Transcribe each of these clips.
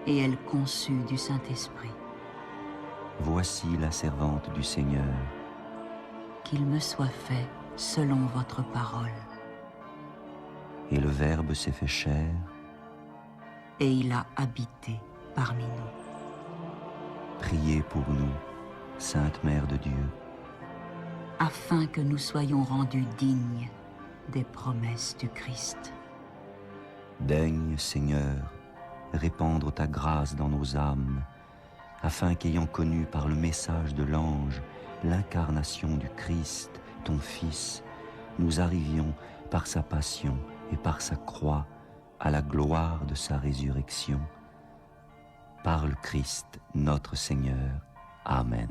et elle conçut du Saint-Esprit. Voici la servante du Seigneur. Qu'il me soit fait selon votre parole. Et le Verbe s'est fait chair, et il a habité parmi nous. Priez pour nous, Sainte Mère de Dieu, afin que nous soyons rendus dignes des promesses du Christ. Daigne, Seigneur, répandre ta grâce dans nos âmes, afin qu'ayant connu par le message de l'ange l'incarnation du Christ, ton Fils, nous arrivions par sa passion et par sa croix à la gloire de sa résurrection. Par le Christ notre Seigneur. Amen.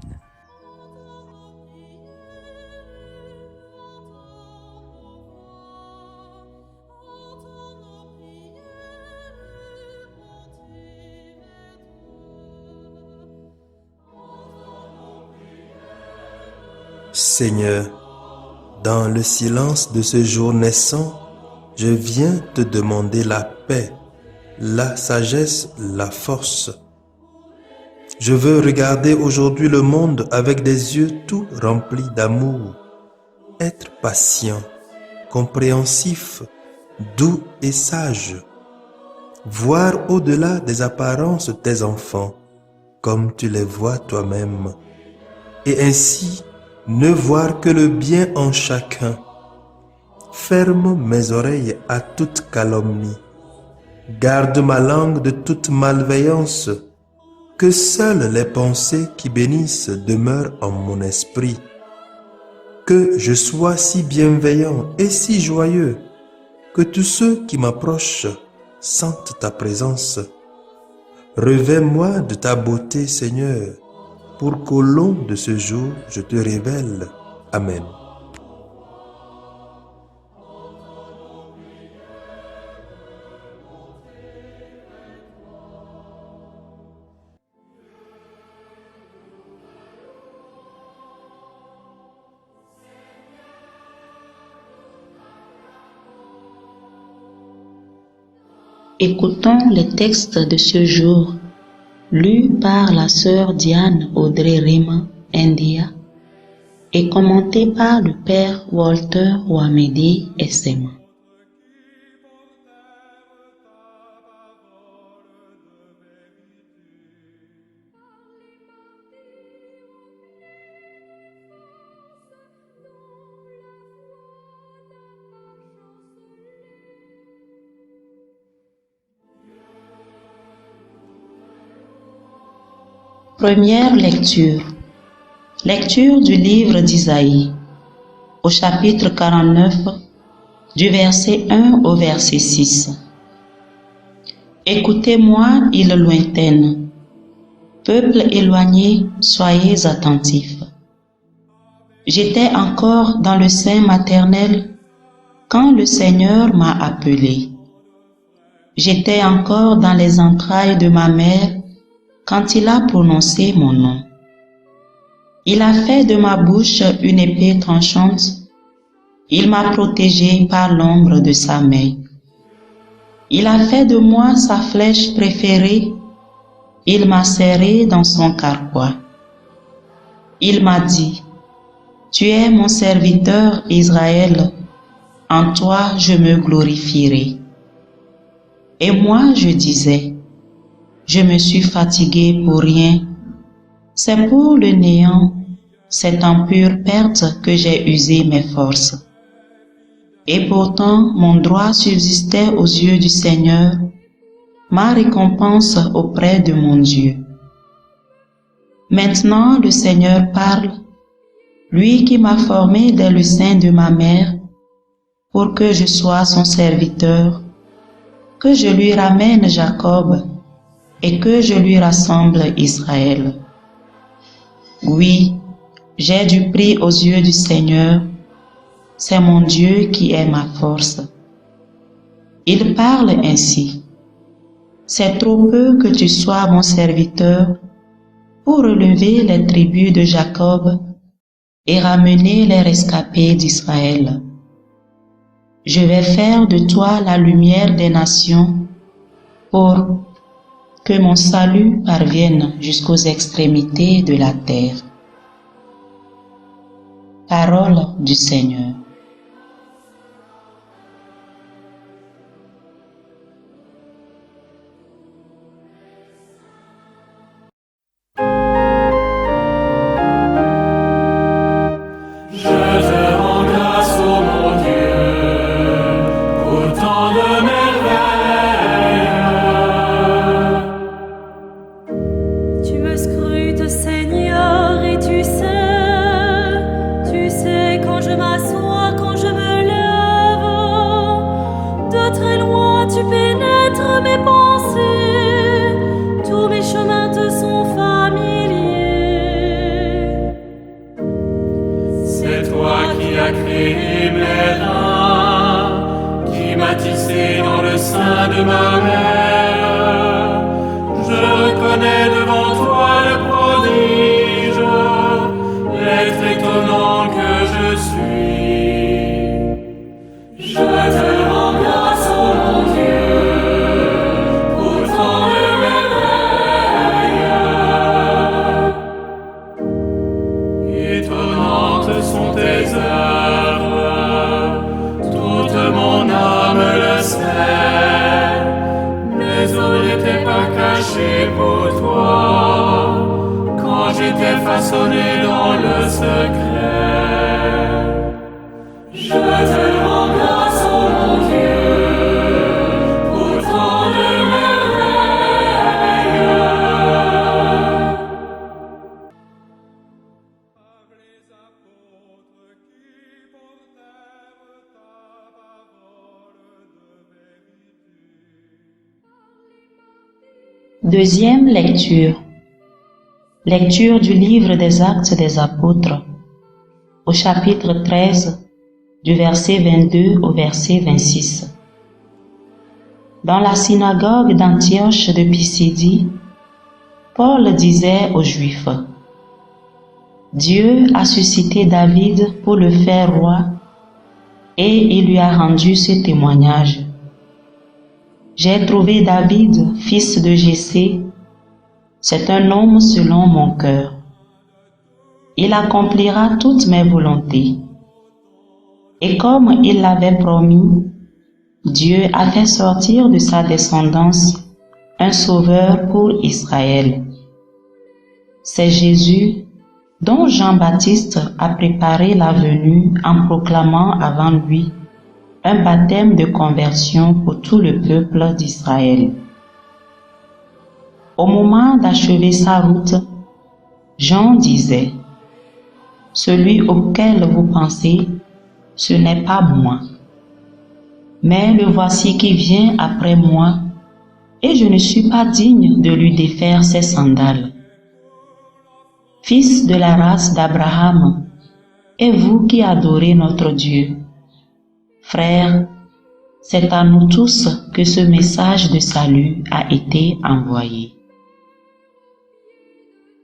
Seigneur, dans le silence de ce jour naissant, je viens te demander la paix, la sagesse, la force. Je veux regarder aujourd'hui le monde avec des yeux tout remplis d'amour, être patient, compréhensif, doux et sage, voir au-delà des apparences tes enfants, comme tu les vois toi-même, et ainsi ne voir que le bien en chacun. Ferme mes oreilles à toute calomnie. Garde ma langue de toute malveillance. Que seules les pensées qui bénissent demeurent en mon esprit. Que je sois si bienveillant et si joyeux que tous ceux qui m'approchent sentent ta présence. Revêts-moi de ta beauté, Seigneur, pour qu'au long de ce jour, je te révèle. Amen. Écoutons les textes de ce jour, lus par la sœur Diane Audrey Rima India et commentés par le père Walter Ouamedi Essema. Première lecture. Lecture du livre d'Isaïe, au chapitre 49, du verset 1 au verset 6. Écoutez-moi, îles lointaines, peuple éloigné, soyez attentifs. J'étais encore dans le sein maternel quand le Seigneur m'a appelé. J'étais encore dans les entrailles de ma mère quand il a prononcé mon nom. Il a fait de ma bouche une épée tranchante. Il m'a protégé par l'ombre de sa main. Il a fait de moi sa flèche préférée. Il m'a serré dans son carquois. Il m'a dit, tu es mon serviteur Israël. En toi je me glorifierai. Et moi je disais, je me suis fatigué pour rien. C'est pour le néant, c'est en pure perte que j'ai usé mes forces. Et pourtant, mon droit subsistait aux yeux du Seigneur, ma récompense auprès de mon Dieu. Maintenant, le Seigneur parle, lui qui m'a formé dès le sein de ma mère, pour que je sois son serviteur, que je lui ramène Jacob et que je lui rassemble Israël. Oui, j'ai du prix aux yeux du Seigneur, c'est mon Dieu qui est ma force. Il parle ainsi, c'est trop peu que tu sois mon serviteur pour relever les tribus de Jacob et ramener les rescapés d'Israël. Je vais faire de toi la lumière des nations pour que mon salut parvienne jusqu'aux extrémités de la terre. Parole du Seigneur. Deuxième lecture. Lecture du livre des Actes des Apôtres, au chapitre 13, du verset 22 au verset 26. Dans la synagogue d'Antioche de Pisidie, Paul disait aux Juifs: Dieu a suscité David pour le faire roi et il lui a rendu ce témoignage. J'ai trouvé David, fils de Jessé. C'est un homme selon mon cœur. Il accomplira toutes mes volontés. Et comme il l'avait promis, Dieu a fait sortir de sa descendance un sauveur pour Israël. C'est Jésus dont Jean-Baptiste a préparé la venue en proclamant avant lui un baptême de conversion pour tout le peuple d'Israël. Au moment d'achever sa route, Jean disait: Celui auquel vous pensez, ce n'est pas moi. Mais le voici qui vient après moi, et je ne suis pas digne de lui défaire ses sandales. Fils de la race d'Abraham, et vous qui adorez notre Dieu, frères, c'est à nous tous que ce message de salut a été envoyé.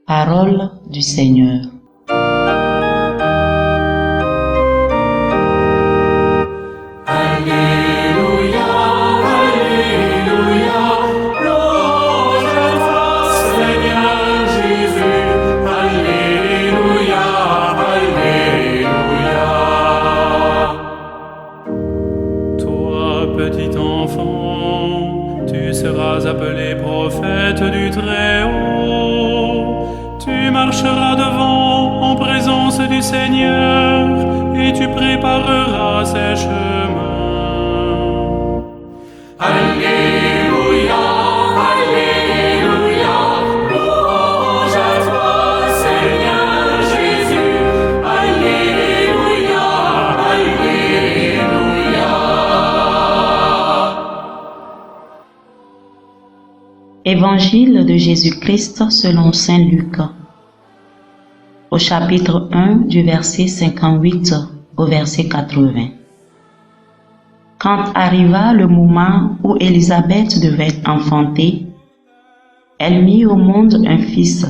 Parole du Seigneur. Appelé prophète du Très-Haut, tu marcheras devant en présence du Seigneur et tu prépareras ses chemins. Alléluia, Alléluia, louange à toi, Seigneur Jésus. Alléluia, Alléluia. Évangile de Jésus-Christ selon saint Luc, au chapitre 1 du verset 58 au verset 80. Quand arriva le moment où Élisabeth devait enfanter, elle mit au monde un fils.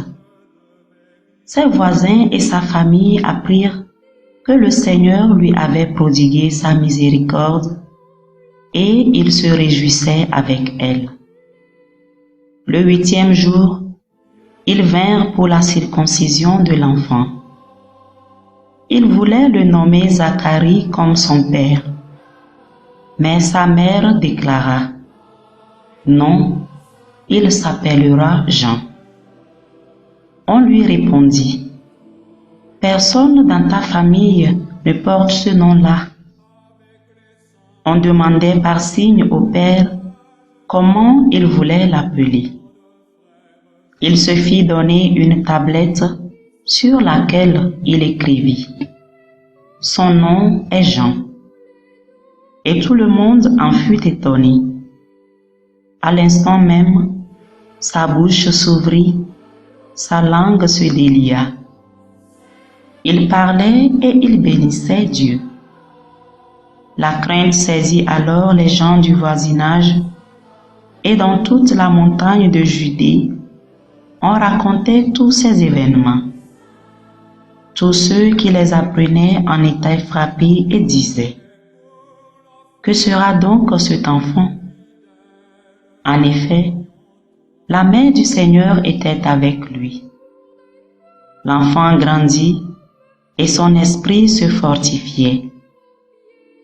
Ses voisins et sa famille apprirent que le Seigneur lui avait prodigué sa miséricorde et ils se réjouissaient avec elle. Le 8e jour, ils vinrent pour la circoncision de l'enfant. Ils voulaient le nommer Zacharie comme son père. Mais sa mère déclara: Non, il s'appellera Jean. On lui répondit: Personne dans ta famille ne porte ce nom-là. On demandait par signe au père comment il voulait l'appeler. Il se fit donner une tablette sur laquelle il écrivit: Son nom est Jean. Et tout le monde en fut étonné. À l'instant même, sa bouche s'ouvrit, sa langue se délia. Il parlait et il bénissait Dieu. La crainte saisit alors les gens du voisinage, et dans toute la montagne de Judée, on racontait tous ces événements. Tous ceux qui les apprenaient en étaient frappés et disaient: Que sera donc cet enfant? En effet, la main du Seigneur était avec lui. L'enfant grandit et son esprit se fortifiait.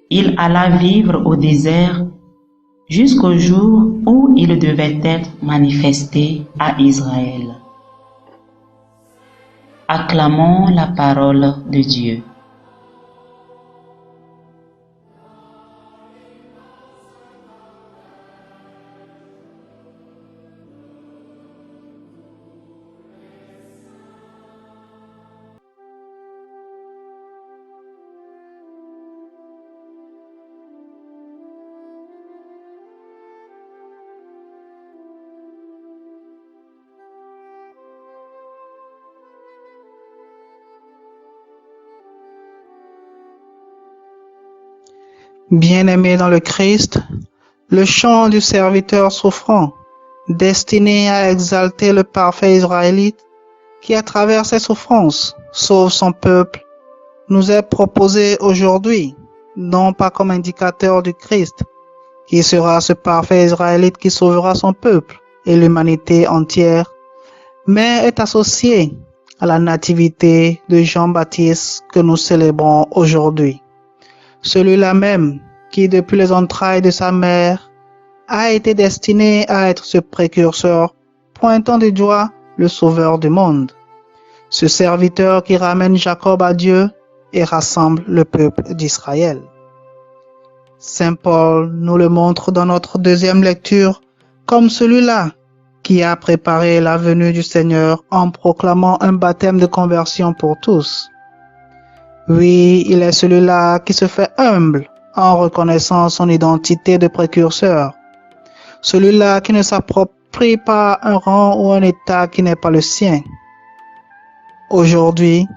Il alla vivre au désert jusqu'au jour où il devait être manifesté à Israël. Acclamons la parole de Dieu. Bien-aimés dans le Christ, le chant du serviteur souffrant, destiné à exalter le parfait Israélite, qui à travers ses souffrances sauve son peuple, nous est proposé aujourd'hui, non pas comme indicateur du Christ, qui sera ce parfait Israélite qui sauvera son peuple et l'humanité entière, mais est associé à la nativité de Jean-Baptiste que nous célébrons aujourd'hui. Celui-là même qui, depuis les entrailles de sa mère, a été destiné à être ce précurseur, pointant du doigt le Sauveur du monde. Ce serviteur qui ramène Jacob à Dieu et rassemble le peuple d'Israël. Saint Paul nous le montre dans notre deuxième lecture comme celui-là qui a préparé la venue du Seigneur en proclamant un baptême de conversion pour tous. Oui, il est celui-là qui se fait humble en reconnaissant son identité de précurseur. Celui-là qui ne s'approprie pas un rang ou un état qui n'est pas le sien. Aujourd'hui,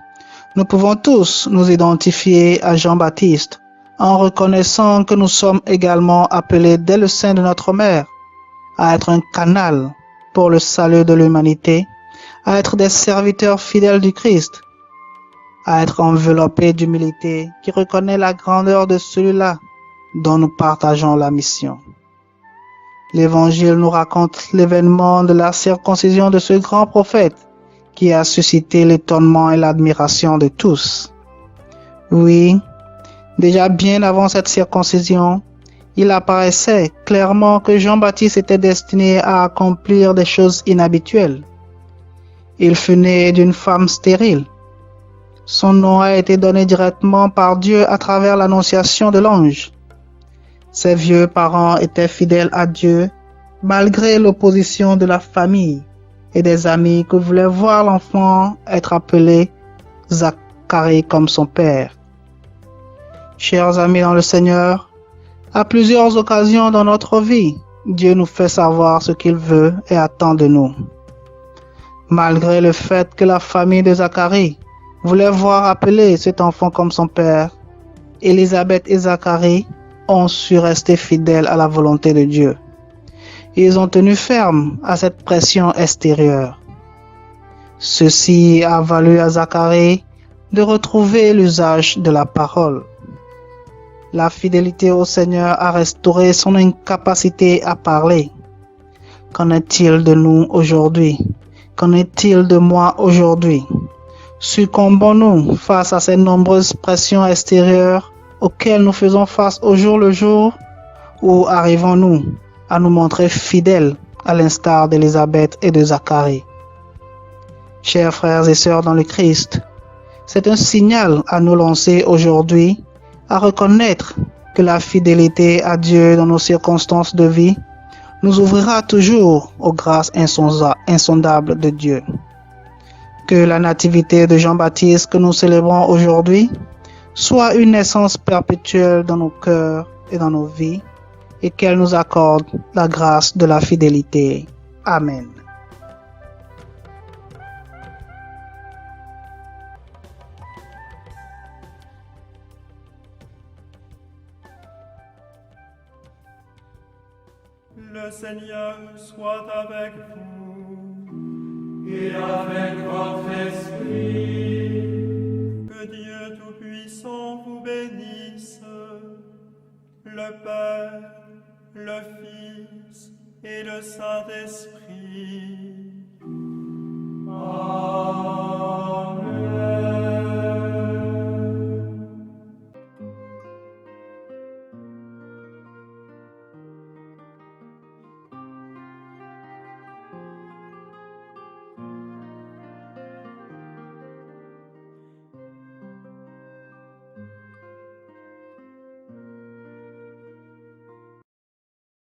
nous pouvons tous nous identifier à Jean-Baptiste en reconnaissant que nous sommes également appelés dès le sein de notre mère à être un canal pour le salut de l'humanité, à être des serviteurs fidèles du Christ, à être enveloppés d'humilité qui reconnaît la grandeur de celui-là dont nous partageons la mission. L'Évangile nous raconte l'événement de la circoncision de ce grand prophète qui a suscité l'étonnement et l'admiration de tous. Oui, déjà bien avant cette circoncision, il apparaissait clairement que Jean-Baptiste était destiné à accomplir des choses inhabituelles. Il fut né d'une femme stérile. Son nom a été donné directement par Dieu à travers l'annonciation de l'ange. Ses vieux parents étaient fidèles à Dieu malgré l'opposition de la famille et des amis qui voulaient voir l'enfant être appelé Zacharie comme son père. Chers amis dans le Seigneur, à plusieurs occasions dans notre vie, Dieu nous fait savoir ce qu'il veut et attend de nous. Malgré le fait que la famille de Zacharie voulait voir appeler cet enfant comme son père, Élisabeth et Zacharie ont su rester fidèles à la volonté de Dieu. Ils ont tenu ferme à cette pression extérieure. Ceci a valu à Zacharie de retrouver l'usage de la parole. La fidélité au Seigneur a restauré son incapacité à parler. Qu'en est-il de nous aujourd'hui? Qu'en est-il de moi aujourd'hui? Succombons-nous face à ces nombreuses pressions extérieures auxquelles nous faisons face au jour le jour, ou arrivons-nous à nous montrer fidèles à l'instar d'Élisabeth et de Zacharie? Chers frères et sœurs dans le Christ, c'est un signal à nous lancer aujourd'hui à reconnaître que la fidélité à Dieu dans nos circonstances de vie nous ouvrira toujours aux grâces insondables de Dieu. Que la nativité de Jean-Baptiste que nous célébrons aujourd'hui soit une naissance perpétuelle dans nos cœurs et dans nos vies, et qu'elle nous accorde la grâce de la fidélité. Amen. Le Seigneur soit avec vous et avec votre esprit. Que Dieu Tout-Puissant vous bénisse, le Père, le Fils et le Saint-Esprit.